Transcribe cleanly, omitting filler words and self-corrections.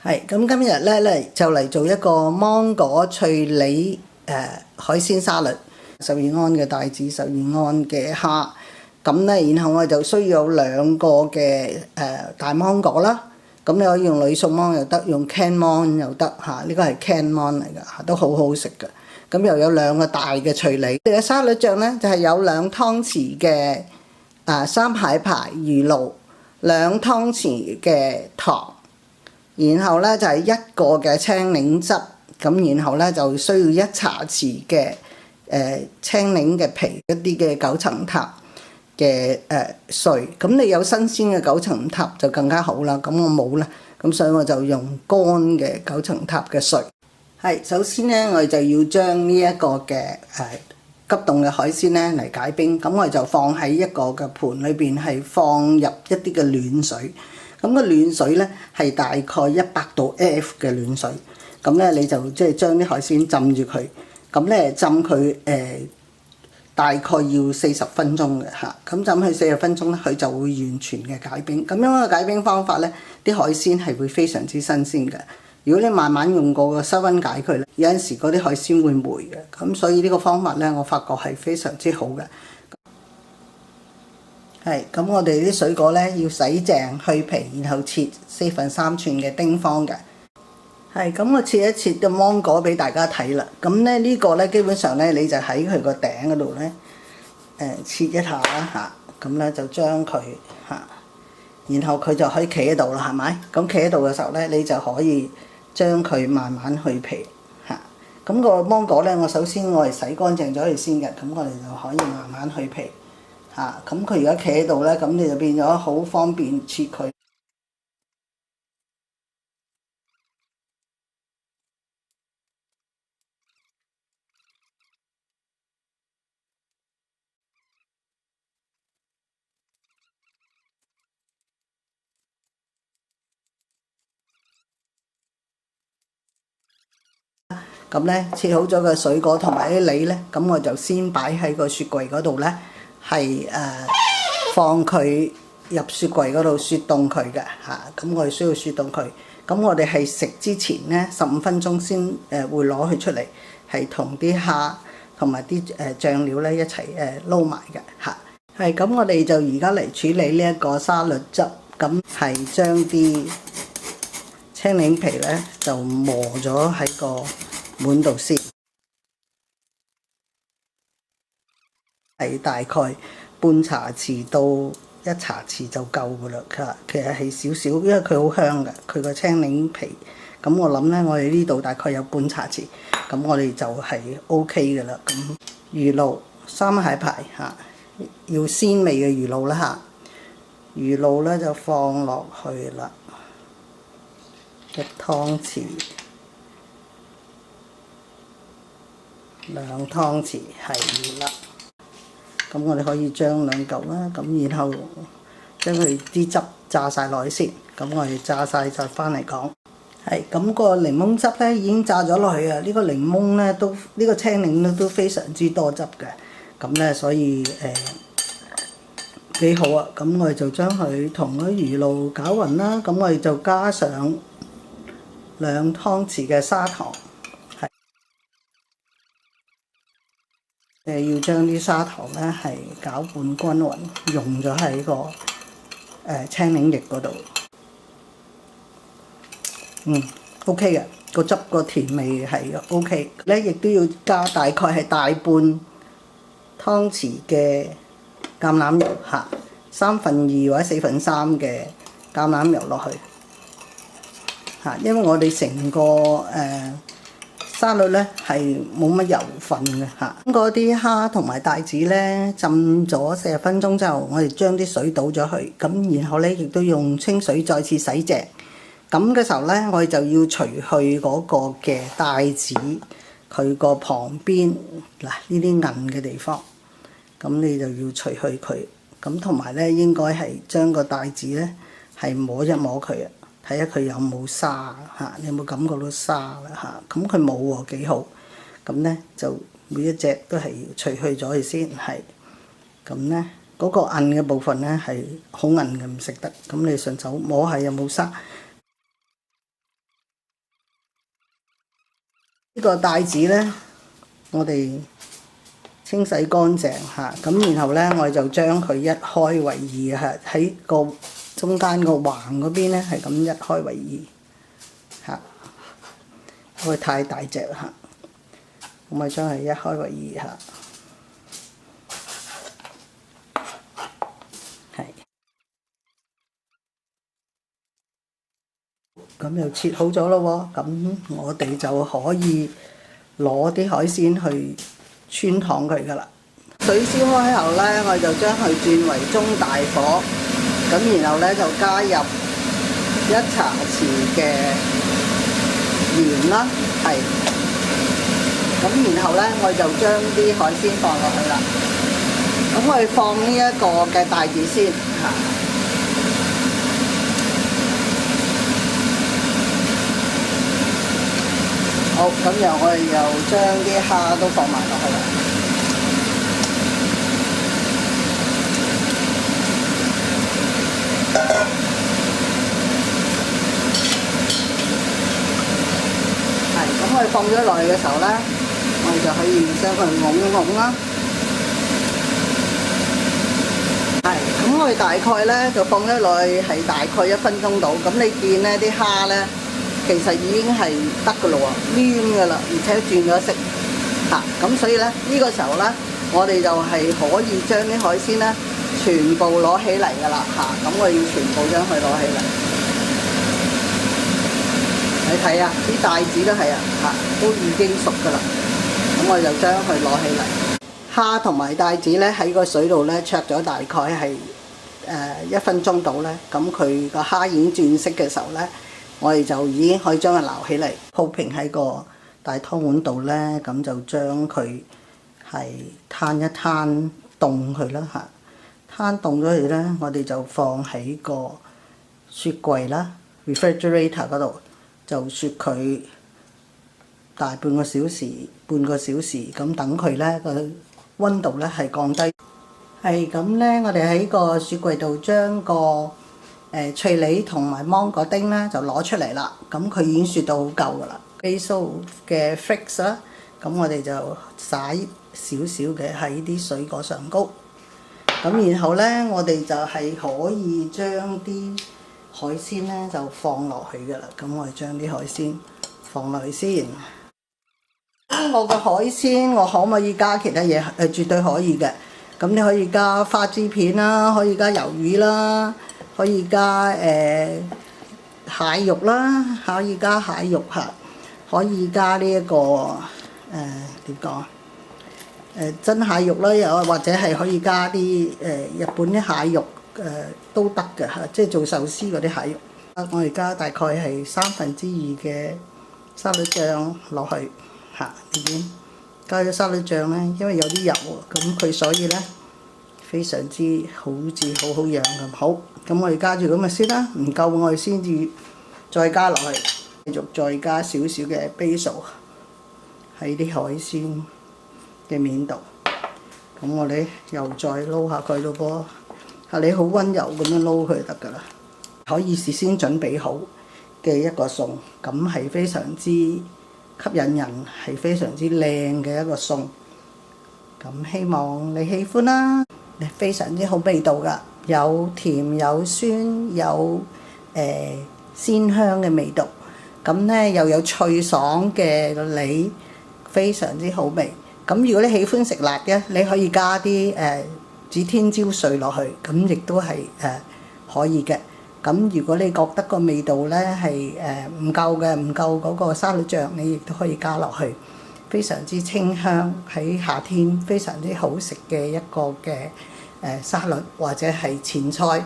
係咁，今日咧就嚟做一個芒果脆梨海鮮沙律，十二安嘅帶子，十二安嘅蝦。咁咧，然後我就需要有兩個嘅大芒果啦。咁你可以用呂宋芒又得，用 can 芒又得嚇。呢個係 can 芒嚟㗎，都好好食㗎。咁又有兩個大嘅脆梨。我哋嘅沙律醬咧就係有2湯匙嘅三蟹牌魚露，2湯匙嘅糖。然後咧就係1個嘅青檸汁，咁然後咧就需要1茶匙嘅青檸嘅皮，一啲嘅九層塔嘅碎。咁你有新鮮嘅九層塔就更加好啦。咁我冇啦，咁所以我就用乾嘅九層塔嘅碎。係，首先咧我哋就要將呢一個嘅急凍嘅海鮮咧嚟解冰。咁我哋就放喺一個嘅盤裏邊，係放入一啲嘅暖水。咁個暖水咧係大概100度 F 嘅暖水，咁咧你就即係將啲海鮮浸住佢，咁咧浸佢大概要40分鐘嘅嚇，咁浸佢40分鐘咧，佢就會完全嘅解冰。咁樣嘅解冰方法咧，啲海鮮係會非常之新鮮嘅。如果你慢慢用過個室溫解佢咧，有陣時嗰啲海鮮會霉嘅，咁所以呢個方法咧，我發覺係非常之好嘅。係，咁我哋啲水果咧要洗淨去皮，然後切3/4寸嘅丁方嘅。係，咁我切一切嘅芒果俾大家睇啦。咁咧呢個咧基本上咧你就喺佢個頂嗰度咧切一下啦嚇，咁咧就將佢嚇，然後佢就可以企喺度啦，係咪？咁企喺度嘅時候咧，你就可以將佢慢慢去皮嚇。咁個芒果咧，我首先我係洗乾淨咗佢先嘅，咁我哋就可以慢慢去皮。咁佢而家企喺度咧，咁你就變咗好方便切佢。咁咧切好咗個水果同埋啲梨咧，咁我就先擺喺個雪櫃嗰度咧，係放佢入雪櫃嗰度雪凍佢嘅嚇。咁我哋需要雪凍佢。咁我哋係食之前咧15分鐘先會攞佢出嚟，係同啲蝦同埋啲醬料咧一齊撈埋嘅嚇。係，咁我哋就而家嚟處理呢一個沙律汁，咁係將啲青檸皮咧就磨咗喺個碗度先，係大概半茶匙到1茶匙就夠噶啦。其實係少少，因為佢好香嘅，佢個青檸皮。咁我諗咧，我哋呢度大概有半茶匙，咁我哋就係 OK 噶啦。咁魚露三蟹牌嚇，要鮮味嘅魚露啦嚇，魚露咧就放落去啦，1湯匙。2湯匙係啦，咁我哋可以將2嚿啦，咁然後將佢啲汁炸晒落去先，咁我哋炸晒就翻嚟講。係，咁個檸檬汁咧已經炸咗落去啊！呢個檸檬咧都呢個青檸咧都非常之多汁嘅，咁咧所以幾好啊！咁我哋就將佢同嗰魚露攪勻啦，咁我哋就加上2湯匙嘅砂糖。要將啲砂糖咧係攪拌均勻，溶咗喺個青檸液嗰度。OK 嘅，個汁個甜味係 OK。咧亦都要加大概係大半湯匙嘅橄欖油嚇，2/3或者4/3嘅橄欖油落去嚇，因為我哋成個沙律咧係冇乜油份嘅嚇。嗰啲蝦同埋帶子咧浸咗40分鐘之後，我哋將啲水倒咗去，咁然後咧亦都用清水再次洗淨。咁嘅時候咧，我哋就要除去嗰個嘅帶子，佢個旁邊嗱呢啲韌嘅地方，咁你就要除去佢。咁同埋咧應該係將個帶子咧係摸一摸佢啊。睇下佢有冇沙嚇，你有冇感覺到沙啦嚇？咁佢冇喎，幾好。咁咧就每一隻都係要除去咗佢先，係。咁咧嗰個韌嘅部分咧係好韌嘅，唔食得。咁你順手摸下有冇沙。呢個帶子呢，我哋清洗乾淨嚇，咁然後呢，我哋就將佢一開為二嚇，喺個中間個橫嗰邊呢，係咁一開為二嚇，因為太大隻嚇，咁咪將佢一開為二嚇，係，咁就切好咗咯喎，咁我哋就可以攞啲海鮮去穿燙佢噶啦。水燒開後呢，我就將佢轉為中大火，咁然後呢，就加入1茶匙嘅鹽啦，係，咁然後呢，我就將啲海鮮放落去啦。咁我哋放呢一個嘅帶子先嚇，好，咁然後我哋又將啲蝦都放埋落去啦。咁我哋放咗落去嘅時候呢，我哋就可以將佢㧬一㧬啦。係，咁我哋大概呢就放咗落去係大概1分鐘到。咁你見呢啲蝦呢，其實已經係得㗎咯喎，黏㗎啦，而且轉咗色嚇。咁所以呢，呢個時候呢，我哋就係可以將啲海鮮呢全部攞起嚟㗎啦嚇。咁我要全部將佢攞起嚟。你睇啊，啲帶子都係啊，嚇都已經熟㗎啦。咁我就將佢攞起嚟。蝦同埋帶子咧喺個水度咧灼咗大概係1分鐘到咧。咁佢個蝦已經轉色嘅時候咧，我哋就已經可以將佢撈起嚟，鋪平喺個大湯碗度咧。咁就將佢係攤一攤凍佢啦嚇。攤凍咗佢咧，我哋就放喺個雪櫃啦 ，refrigerator 嗰度。就雪佢大半個小時咁，等佢呢個溫度呢係降低。係咁呢，我哋喺個雪櫃度將個脆梨同埋芒果丁呢就攞出嚟啦。咁佢已經雪到好夠噶啦。basil 嘅 flakes 啦，咁我哋就撒少少嘅喺啲水果上高。咁然後呢，我哋就係可以將啲海鮮咧就放落去㗎啦，咁我哋將啲海鮮放落去先。我個海鮮我可唔可以加其他嘢？絕對可以嘅。咁你可以加花枝片啦，可以加魷魚啦，可以加蟹肉啦，可以加蟹肉嚇，可以加呢一個點講啊？真蟹肉啦，又或者係可以加啲日本啲蟹肉。都得嘅嚇，即係做壽司嗰啲蟹肉。我而家大概係2/3嘅沙律醬落去嚇，已經加咗沙律醬咧，因為有啲油喎，咁佢所以咧非常之好似好好養咁。好，咁我哋加住咁咪先啦，唔夠我哋先至再加落去，繼續再加少少嘅 basil 喺啲海鮮嘅面度。咁我哋又再撈下佢咯噃。你好溫柔咁樣撈佢就得㗎啦，可以事先準備好嘅一個餸，咁係非常之吸引人，係非常之靚嘅一個餸。咁希望你喜歡啦，非常之好味道㗎，有甜有酸有鮮香嘅味道，咁呢又有脆爽嘅梨，非常之好味。咁如果你喜歡食辣嘅，你可以加啲指天椒碎落去，咁亦都係可以嘅。咁如果你覺得個味道呢係唔夠嘅，唔夠嗰個沙律醬，你亦都可以加落去，非常之清香，喺夏天非常之好食嘅一個嘅沙律或者係前菜。